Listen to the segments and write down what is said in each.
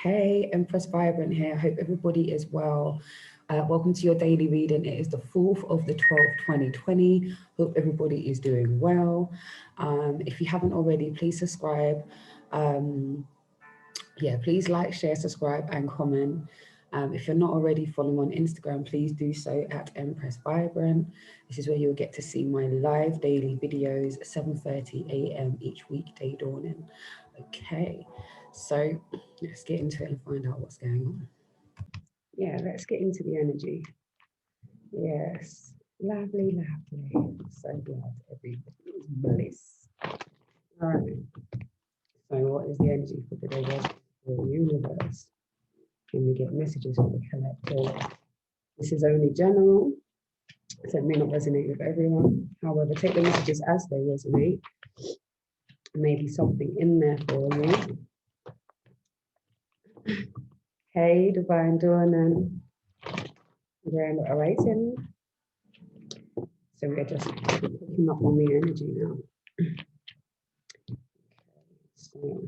Hey, Empress Vibrant here. I hope everybody is well. Welcome to your daily reading. It is the 4th of the 12th, 2020. Hope everybody is doing well. If you haven't already, please subscribe. Please like, share, subscribe, and comment. If you're not already following on Instagram, please do so at Empress Vibrant. This is where you'll get to see my live daily videos, 7:30 a.m. each weekday dawning. Okay, so let's get into it and find out what's going on. Yeah, let's get into the energy. Yes, lovely, lovely. So glad everybody's bliss. All right. So what is the energy for today? For the universe. Can we get messages for the collective? This is only general, so it may not resonate with everyone. However, take the messages as they resonate. Maybe something in there for you. Hey, Divine Dawn, Grand Awakening. So we're just picking up on the energy now. So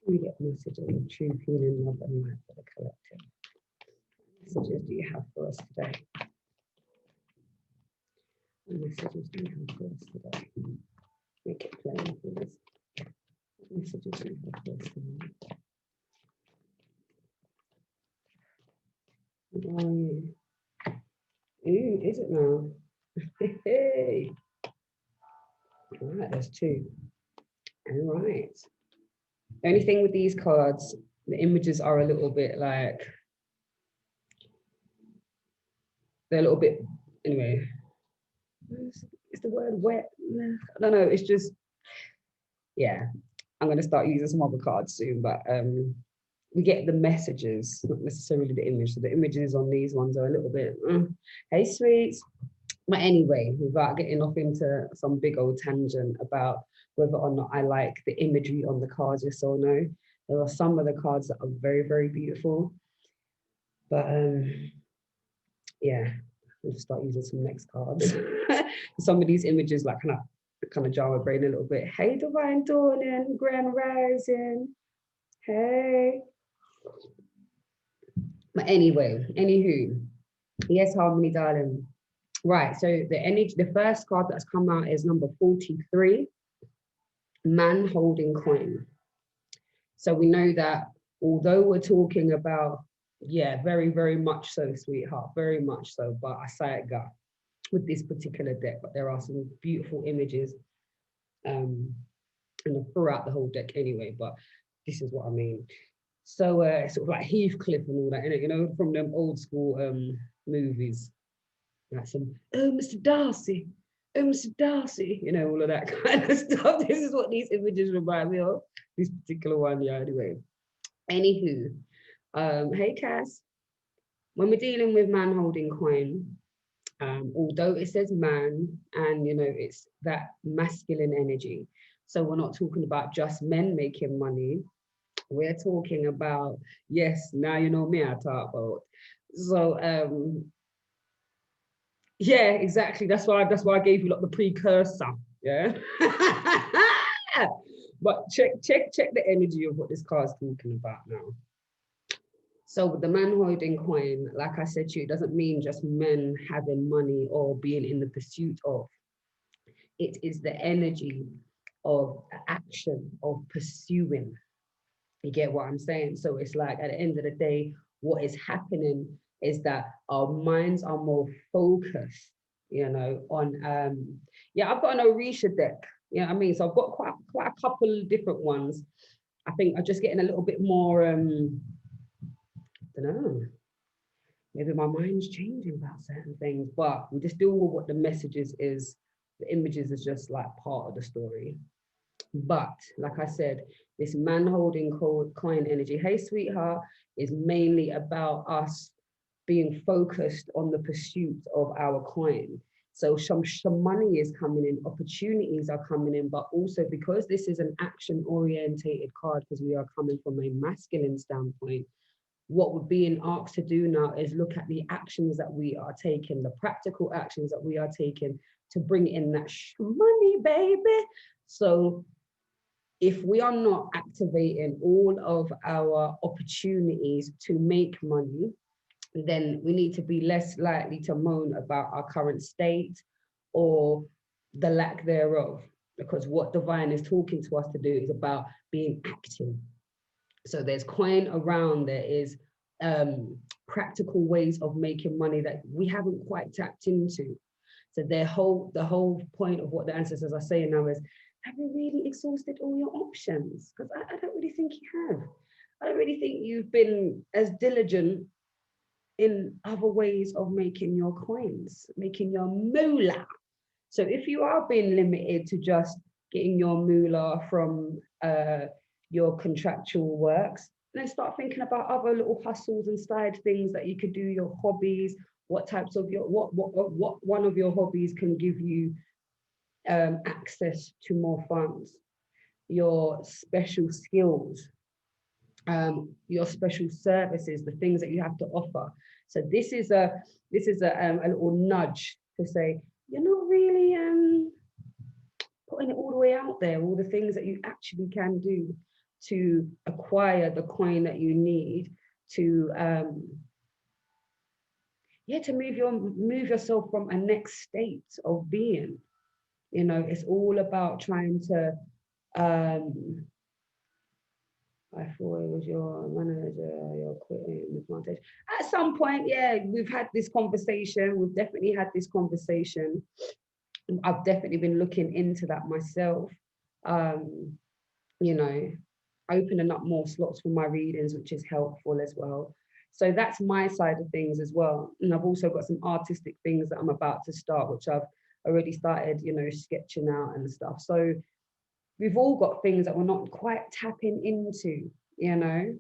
we get messages of true healing, love, and light for the collective. What messages do you have for us today? What messages do you have for us today? Make it plain for us. What messages do you have for us today? What are you? Ooh, is it now? Hey. All right, there's two. All right. The only thing with these cards, the images are a little bit like, they're a little bit, anyway, is the word wet? I don't know, it's just, yeah, I'm going to start using some other cards soon, but we get the messages, not necessarily the image. So the images on these ones are a little bit, hey, sweets. But anyway, without getting off into some big old tangent about whether or not I like the imagery on the cards, yes or no, there are some of the cards that are very, very beautiful. But yeah, I'll just start using some next cards. Some of these images like kind of jar my brain a little bit. Hey, Divine Dawning, Grand Rising. Hey. But anyway, anywho, yes, Harmony, darling. Right, so the first card that's come out is number 43, Man Holding Coin. So we know that although we're talking about, yeah, very, very much so, sweetheart, very much so, but I say it got with this particular deck, but there are some beautiful images and throughout the whole deck anyway, but this is what I mean. So sort of like Heathcliff and all that, you know, from them old school movies. Like some, oh, Mr. Darcy, oh, Mr. Darcy, you know, all of that kind of stuff. This is what these images remind me of, this particular one, yeah, anyway. Anywho, hey, Cass. When we're dealing with man holding coin, although it says man, and, you know, it's that masculine energy. So we're not talking about just men making money. We're talking about, yes, now you know me, I talk about. So, yeah, exactly. That's why I gave you like the precursor. Yeah. But check the energy of what this card's talking about now. So with the man holding coin, like I said to you, it doesn't mean just men having money or being in the pursuit of. It is the energy of action, of pursuing. You get what I'm saying? So it's like at the end of the day, what is happening is that our minds are more focused, you know, on yeah, I've got an Orisha deck, you know what I mean? So I've got quite a couple of different ones. I think I'm just getting a little bit more I don't know, maybe my mind's changing about certain things, but we just deal with what the messages is. The images is just like part of the story. But like I said, this man holding coin energy, hey sweetheart, is mainly about us being focused on the pursuit of our coin. So some money is coming in, opportunities are coming in, but also because this is an action orientated card, because we are coming from a masculine standpoint, what we're being asked to do now is look at the actions that we are taking, the practical actions that we are taking to bring in that money, baby. So if we are not activating all of our opportunities to make money, then we need to be less likely to moan about our current state or the lack thereof. Because what divine is talking to us to do is about being active. So there's coin around, there is practical ways of making money that we haven't quite tapped into. So the whole point of what the ancestors are saying now is, have you really exhausted all your options? Because I don't really think you have. I don't really think you've been as diligent in other ways of making your coins, making your moolah. So if you are being limited to just getting your moolah from your contractual works, then start thinking about other little hustles and side things that you could do, your hobbies, what types of what one of your hobbies can give you access to more funds, your special skills, your special services, the things that you have to offer. So this is a little nudge to say, you're not really putting it all the way out there, all the things that you actually can do to acquire the coin that you need to to move yourself from a next state of being. You know, it's all about trying to I thought it was your manager, you're quitting the plantation. At some point, yeah, we've had this conversation. We've definitely had this conversation. I've definitely been looking into that myself. You know, opening up more slots for my readings, which is helpful as well. So that's my side of things as well. And I've also got some artistic things that I'm about to start, which I've already started, you know, sketching out and stuff. So we've all got things that we're not quite tapping into, you know.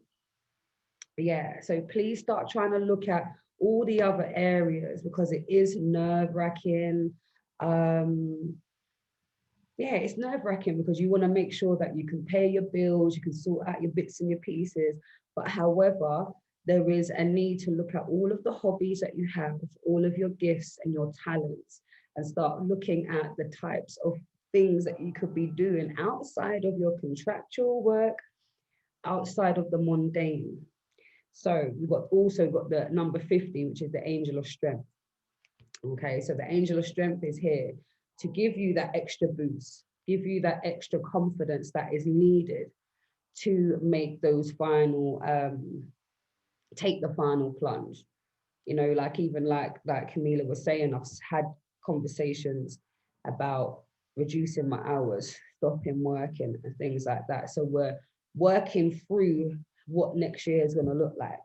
Yeah, so please start trying to look at all the other areas, because it is nerve-wracking. Yeah, it's nerve-wracking because you want to make sure that you can pay your bills, you can sort out your bits and your pieces. But however, there is a need to look at all of the hobbies that you have, all of your gifts and your talents, and start looking at the types of things that you could be doing outside of your contractual work, outside of the mundane. So we've also got the number 50, which is the angel of strength. Okay, so the angel of strength is here to give you that extra boost, give you that extra confidence that is needed to make those final, take the final plunge. You know, like even like Camila was saying, I've had conversations about reducing my hours, stopping working and things like that. So we're working through what next year is going to look like.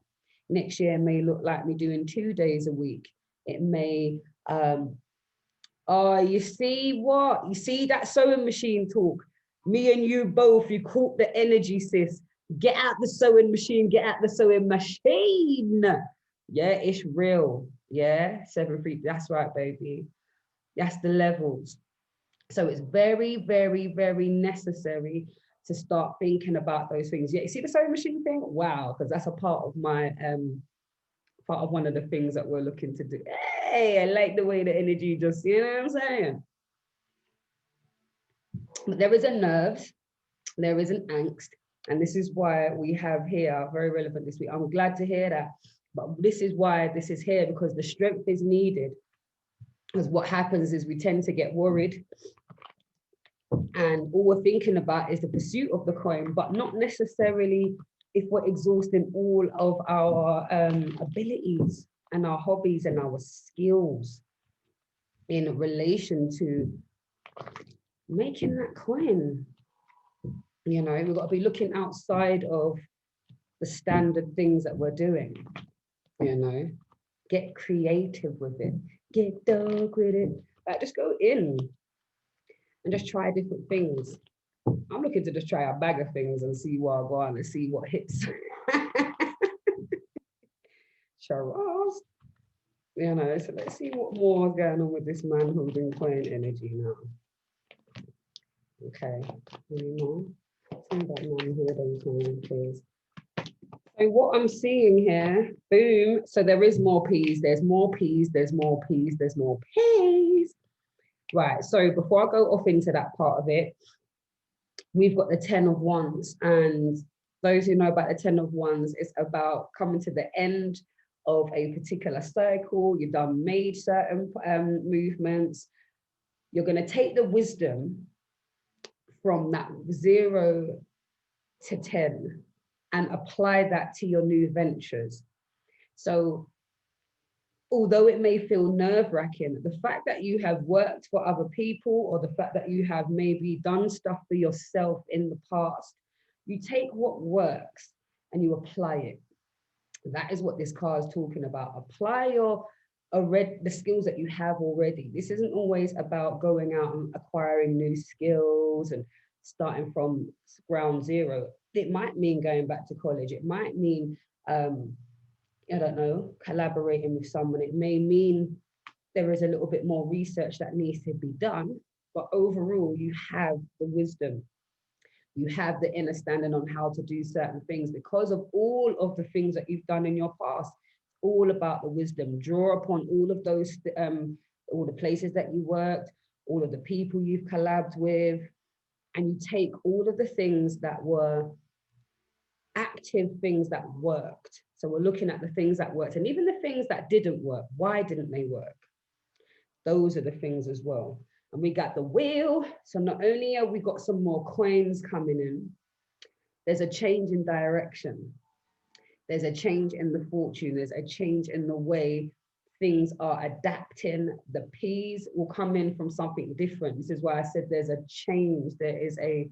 Next year may look like me doing 2 days a week. It may, oh, you see what? You see that sewing machine talk? Me and you both, you caught the energy, sis. Get out the sewing machine, get out the sewing machine. Yeah, it's real. Yeah, 7-3, that's right, baby. That's the levels. So it's very, very, very necessary to start thinking about those things. Yeah, you see the sewing machine thing? Wow, because that's a part of my, part of one of the things that we're looking to do. Hey, I like the way the energy just, you know what I'm saying? But there is a nerves, there is an angst, and this is why we have here, very relevant this week. I'm glad to hear that. But this is why this is here, because the strength is needed. Because what happens is we tend to get worried, and all we're thinking about is the pursuit of the coin, but not necessarily if we're exhausting all of our abilities and our hobbies and our skills in relation to making that coin. You know, we've got to be looking outside of the standard things that we're doing, you know. Get creative with it, get dark with it. Like, just go in and just try different things. I'm looking to just try a bag of things and see what I go on and see what hits. Charles. You know, so let's see what more is going on with this man holding coin energy now. Okay, any more? Tell me about man holding coin, please. So what I'm seeing here, boom, so there is more peas, there's more peas, there's more peas, there's more peas. Right, so before I go off into that part of it, we've got the 10 of Wands, and those who know about the 10 of Wands, it's about coming to the end of a particular cycle. You've made certain movements. You're going to take the wisdom from that 0 to 10 and apply that to your new ventures. So although it may feel nerve-wracking, the fact that you have worked for other people, or the fact that you have maybe done stuff for yourself in the past, you take what works and you apply it. That is what this card is talking about. Apply the skills that you have already. This isn't always about going out and acquiring new skills and starting from ground zero. It might mean going back to college. It might mean I don't know, collaborating with someone. It may mean there is a little bit more research that needs to be done, but overall you have the wisdom. You have the understanding on how to do certain things because of all of the things that you've done in your past. All about the wisdom. Draw upon all of those, all the places that you worked, all of the people you've collabed with, and you take all of the things that were active things that worked. So we're looking at the things that worked, and even the things that didn't work. Why didn't they work? Those are the things as well. And we got the wheel. So not only have we got some more coins coming in, there's a change in direction. There's a change in the fortune. There's a change in the way things are adapting. The P's will come in from something different. This is why I said there's a change. There is a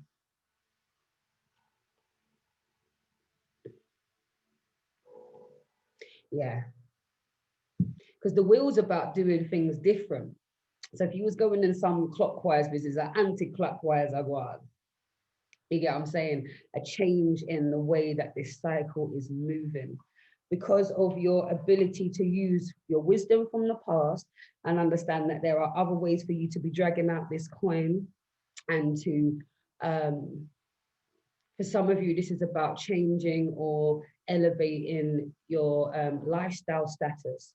because the wheel's about doing things different. So if you was going in some clockwise business, like anti-clockwise, I was. You get what I'm saying? A change in the way that this cycle is moving because of your ability to use your wisdom from the past and understand that there are other ways for you to be dragging out this coin and to, for some of you, this is about changing or elevating your lifestyle status.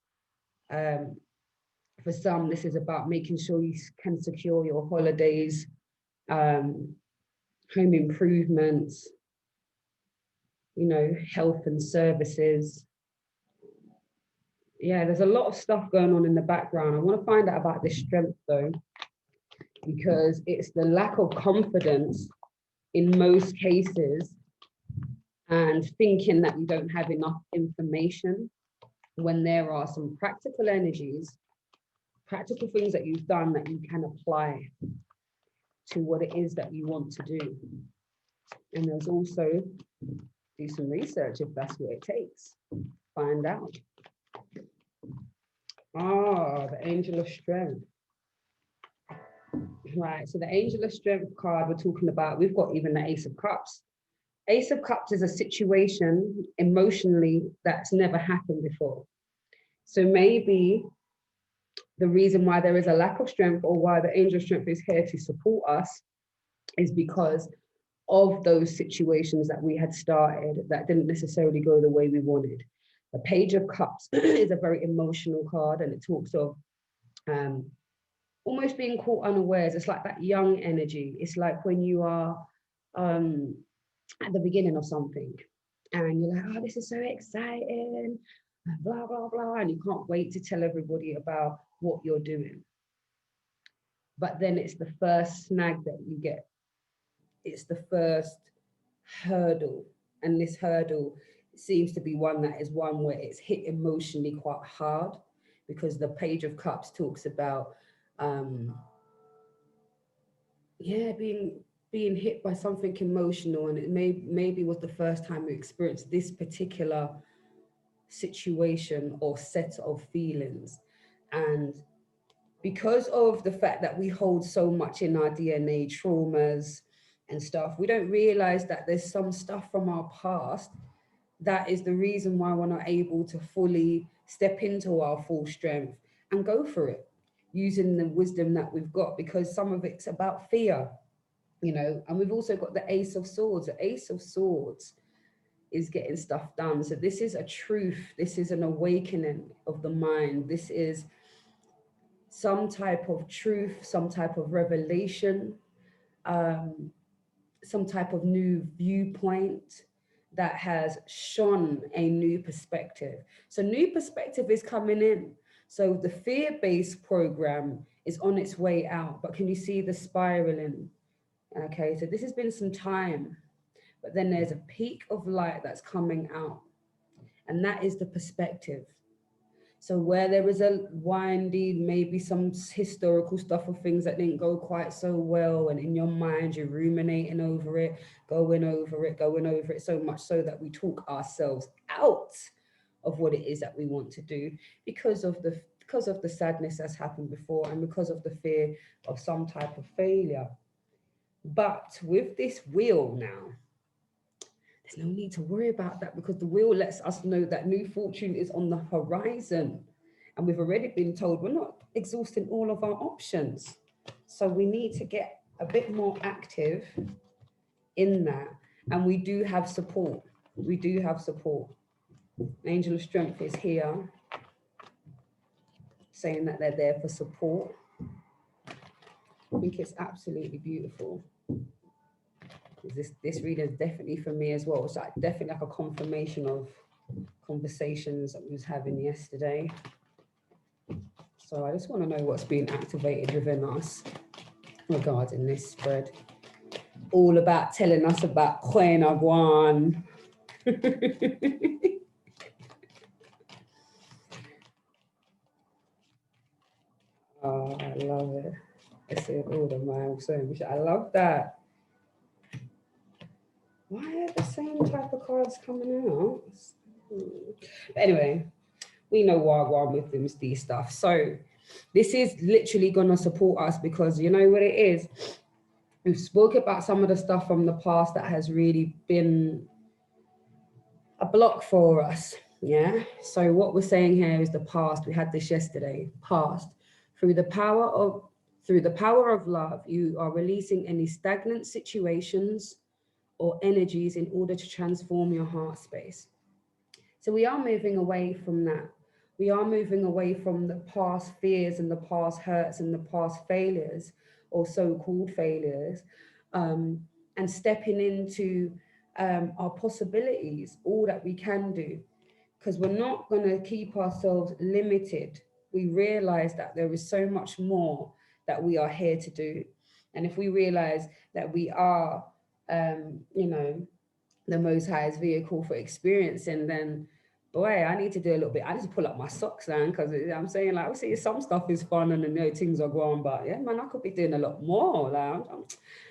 For some, this is about making sure you can secure your holidays, home improvements, health and services. Yeah, there's a lot of stuff going on in the background. I want to find out about this strength though, because it's the lack of confidence in most cases and thinking that you don't have enough information when there are some practical energies, practical things that you've done that you can apply to what it is that you want to do. And there's also do some research if that's what it takes. Find out. The Angel of Strength. Right, so the Angel of Strength card we're talking about, we've got even the Ace of Cups. Ace of Cups is a situation emotionally that's never happened before. So maybe the reason why there is a lack of strength or why the Angel of Strength is here to support us is because of those situations that we had started that didn't necessarily go the way we wanted. The Page of Cups is a very emotional card, and it talks of almost being caught unawares. It's like that young energy. It's like when you are at the beginning of something and you're like, oh, this is so exciting, blah, blah, blah. And you can't wait to tell everybody about what you're doing. But then it's the first snag that you get. It's the first hurdle. And this hurdle seems to be one that is one where it's hit emotionally quite hard, because the Page of Cups talks about being hit by something emotional, and it maybe was the first time you experienced this particular situation or set of feelings. And because of the fact that we hold so much in our DNA, traumas and stuff, we don't realize that there's some stuff from our past that is the reason why we're not able to fully step into our full strength and go for it using the wisdom that we've got, because some of it's about fear, and we've also got the Ace of Swords. The Ace of Swords is getting stuff done. So this is a truth. This is an awakening of the mind. This is some type of truth, some type of revelation, some type of new viewpoint that has shone a new perspective. So new perspective is coming in. So the fear-based program is on its way out, but can you see the spiraling? Okay, so this has been some time, but then there's a peak of light that's coming out, and that is the perspective. So where there is a windy, maybe some historical stuff of things that didn't go quite so well, and in your mind you're ruminating over it, going over it, going over it, so much so that we talk ourselves out of what it is that we want to do because of the sadness that's happened before and because of the fear of some type of failure. But with this wheel now, there's no need to worry about that because the wheel lets us know that new fortune is on the horizon. And we've already been told we're not exhausting all of our options. So we need to get a bit more active in that. And we do have support. We do have support. Angel of Strength is here saying that they're there for support. I think it's absolutely beautiful. This reading is definitely for me as well. It's like definitely like a confirmation of conversations that we was having yesterday. So I just want to know what's being activated within us regarding this spread. All about telling us about Queen Agwan. Oh, I love it. I see it all the time. So I love that. Why are the same type of cards coming out? But anyway, we know Wagwan with these stuff. So this is literally going to support us because you know what it is? We've spoke about some of the stuff from the past that has really been a block for us. Yeah. So what we're saying here is the past. We had this yesterday. Past. Through the power of love, you are releasing any stagnant situations or energies in order to transform your heart space. So we are moving away from that. We are moving away from the past fears and the past hurts and the past failures or so-called failures, and stepping into our possibilities, all that we can do, because we're not going to keep ourselves limited. We realize that there is so much more that we are here to do. And if we realize that we are, the Most High's vehicle for experiencing, then boy, I need to do a little bit. I need to pull up my socks then because I'm saying like, obviously some stuff is fun and things are going, but yeah, man, I could be doing a lot more. Like,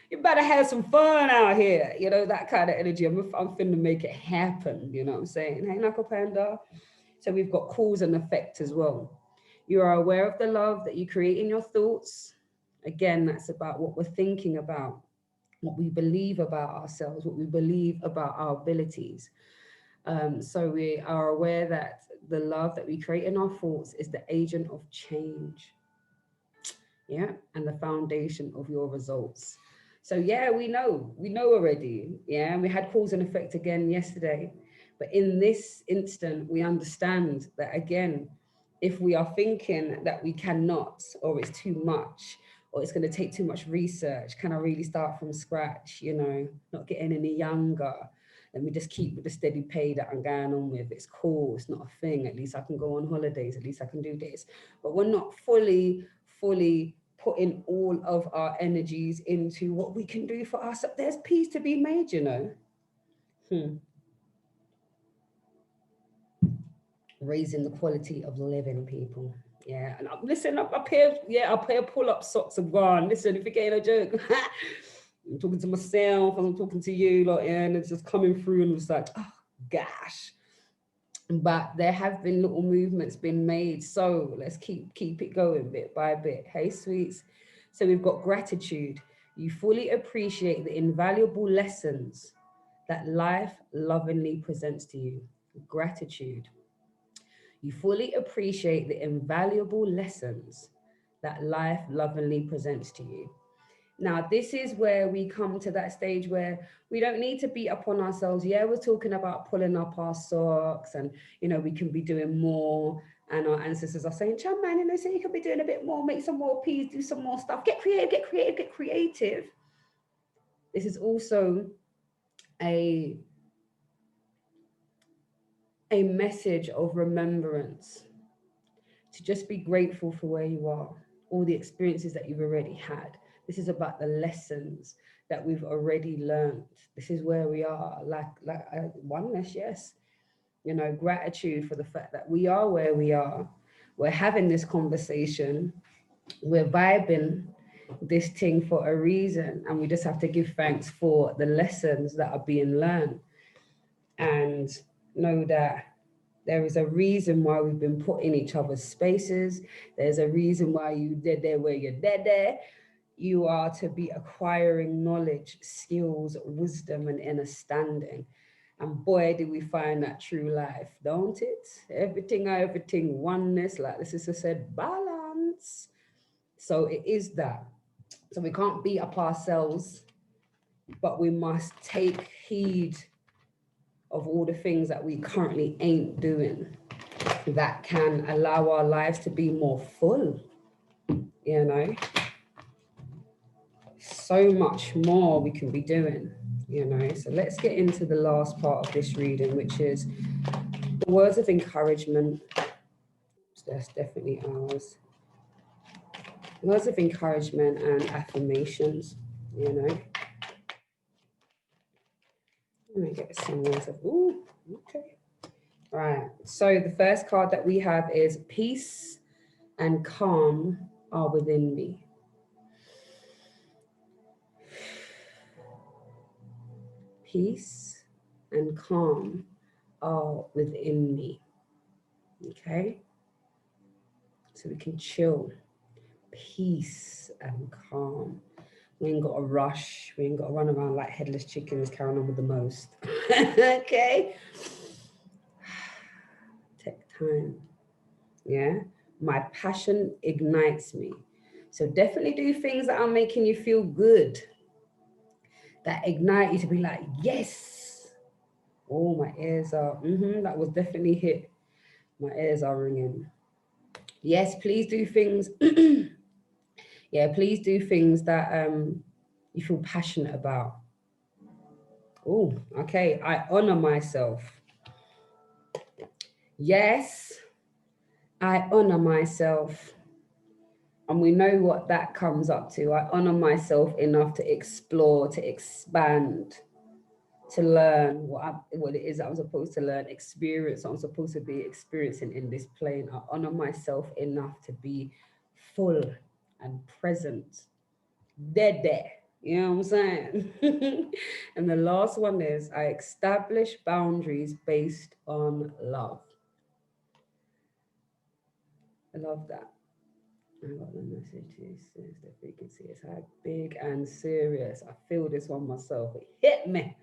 you better have some fun out here, that kind of energy. I'm finna make it happen, you know what I'm saying? Hey, Knuckle Panda. So we've got cause and effect as well. You are aware of the love that you create in your thoughts. Again, that's about what we're thinking about, what we believe about ourselves, what we believe about our abilities. So we are aware that the love that we create in our thoughts is the agent of change. Yeah, and the foundation of your results. So yeah, we know already. Yeah, and we had cause and effect again yesterday. But in this instant, we understand that again, if we are thinking that we cannot, or it's too much, or it's going to take too much research, can I really start from scratch, not getting any younger? Let me just keep with the steady pay that I'm going on with. It's cool, it's not a thing. At least I can go on holidays, at least I can do this. But we're not fully putting all of our energies into what we can do for us. There's peace to be made, Raising the quality of living, people. Yeah, and listen, up here, pull up socks and run. Listen, if you're getting a joke, I'm talking to myself, I'm talking to you, and it's just coming through, and it's like, oh gosh. But there have been little movements been made, so let's keep it going bit by bit. Hey, sweets. So we've got gratitude. You fully appreciate the invaluable lessons that life lovingly presents to you. Gratitude. You fully appreciate the invaluable lessons that life lovingly presents to you. Now, this is where we come to that stage where we don't need to beat up on ourselves. Yeah, we're talking about pulling up our socks and, we can be doing more. And our ancestors are saying, Chum, man, so you could be doing a bit more, make some more peas, do some more stuff, get creative. This is also a message of remembrance, to just be grateful for where you are, all the experiences that you've already had. This is about the lessons that we've already learned. This is where we are, oneness, yes. You know, gratitude for the fact that we are where we are. We're having this conversation, we're vibing this thing for a reason, and we just have to give thanks for the lessons that are being learned, and know that there is a reason why we've been put in each other's spaces. There's a reason why you did there where you're dead there. You are to be acquiring knowledge, skills, wisdom, and understanding. And boy, do we find that true life, don't it? Everything, oneness, like the sister said, balance. So it is that. So we can't beat up ourselves, but we must take heed of all the things that we currently ain't doing that can allow our lives to be more full, you know. So much more we can be doing, you know. So let's get into the last part of this reading, which is the words of encouragement. That's definitely ours. Words of encouragement and affirmations, you know. Let me get some words of, ooh, okay. Right, so the first card that we have is peace and calm are within me. Peace and calm are within me. Okay, so we can chill. Peace and calm. We ain't got to rush. We ain't got to run around like headless chickens carrying on with the most. Okay, take time. Yeah, my passion ignites me. So definitely do things that are making you feel good, that ignite you to be like, yes. Oh, my ears are, that was definitely hit. My ears are ringing. Yes, please do things. Yeah, please do things that you feel passionate about. Oh, okay. I honor myself. Yes, I honor myself. And we know what that comes up to. I honor myself enough to explore, to expand, to learn what it is that I'm supposed to learn, experience what I'm supposed to be experiencing in this plane. I honor myself enough to be full and present. There. You know what I'm saying? And the last one is I establish boundaries based on love. I love that. I got the message. Says the frequency is high, big and serious. I feel this one myself. It hit me.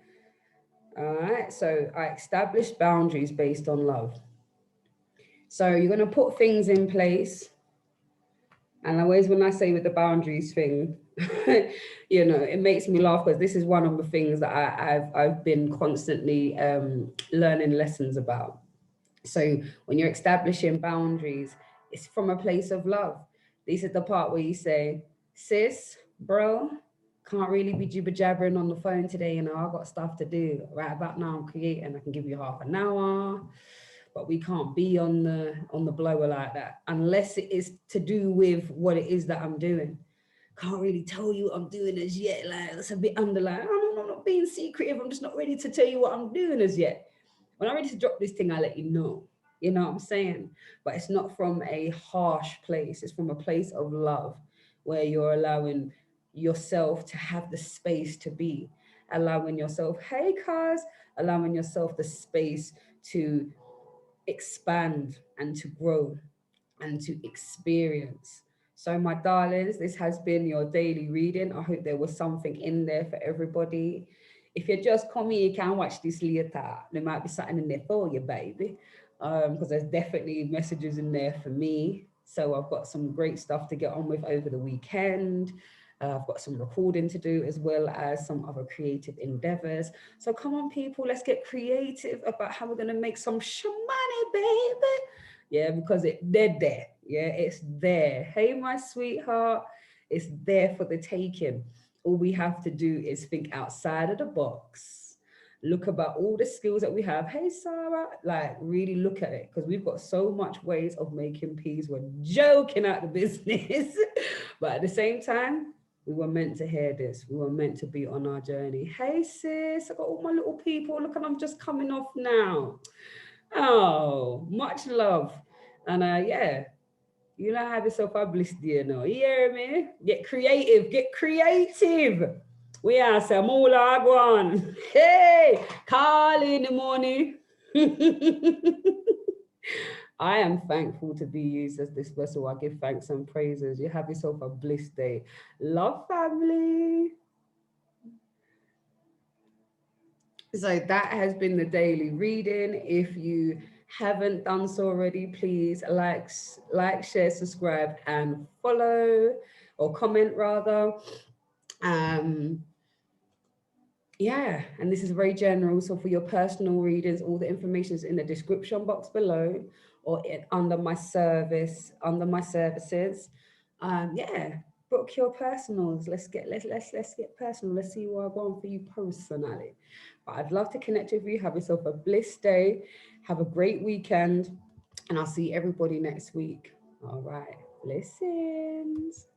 All right. So I establish boundaries based on love. So you're going to put things in place. And always when I say with the boundaries thing, you know, it makes me laugh because this is one of the things that I've been constantly learning lessons about. So when you're establishing boundaries, it's from a place of love. This is the part where you say, sis, bro, can't really be jibber jabbering on the phone today. You know, I've got stuff to do. Right about now, I'm creating. I can give you half an hour, but we can't be on the blower like that unless it is to do with what it is that I'm doing. Can't really tell you what I'm doing as yet. Like, it's a bit underlined. I'm not being secretive. I'm just not ready to tell you what I'm doing as yet. When I'm ready to drop this thing, I let you know. You know what I'm saying? But it's not from a harsh place. It's from a place of love where you're allowing yourself to have the space to be, allowing yourself, hey, cuz, allowing yourself the space to expand and to grow and to experience. So, my darlings, this has been your daily reading. I hope there was something in there for everybody. If you just come here, you can watch this later. There might be something in there for you, baby. Because there's definitely messages in there for me. So I've got some great stuff to get on with over the weekend. I've got some recording to do as well as some other creative endeavors. So come on, people, let's get creative about how we're going to make some money, baby. Yeah, because they're there. Yeah, it's there. Hey, my sweetheart, it's there for the taking. All we have to do is think outside of the box, look about all the skills that we have. Hey, Sarah, like really look at it, because we've got so much ways of making peas. We're joking at the business, but at the same time, we were meant to hear this. We were meant to be on our journey. Hey, sis, I got all my little people. Look, and I'm just coming off now. Oh, much love. And yeah, you know, have yourself a bliss day now. You hear me? Get creative. Get creative. We are some all go on. Hey, call in the morning. I am thankful to be used as this vessel. I give thanks and praises. You have yourself a bliss day. Love, family. So that has been the daily reading. If you haven't done so already, please like, share, subscribe, and follow, or comment rather. Um, yeah, and this is very general. So for your personal readings, all the information is in the description box below, or under my services. Yeah, book your personals. Let's get personal. Let's see what I want for you personally. But I'd love to connect with you. Have yourself a bliss day. Have a great weekend, and I'll see everybody next week. All right, blessings.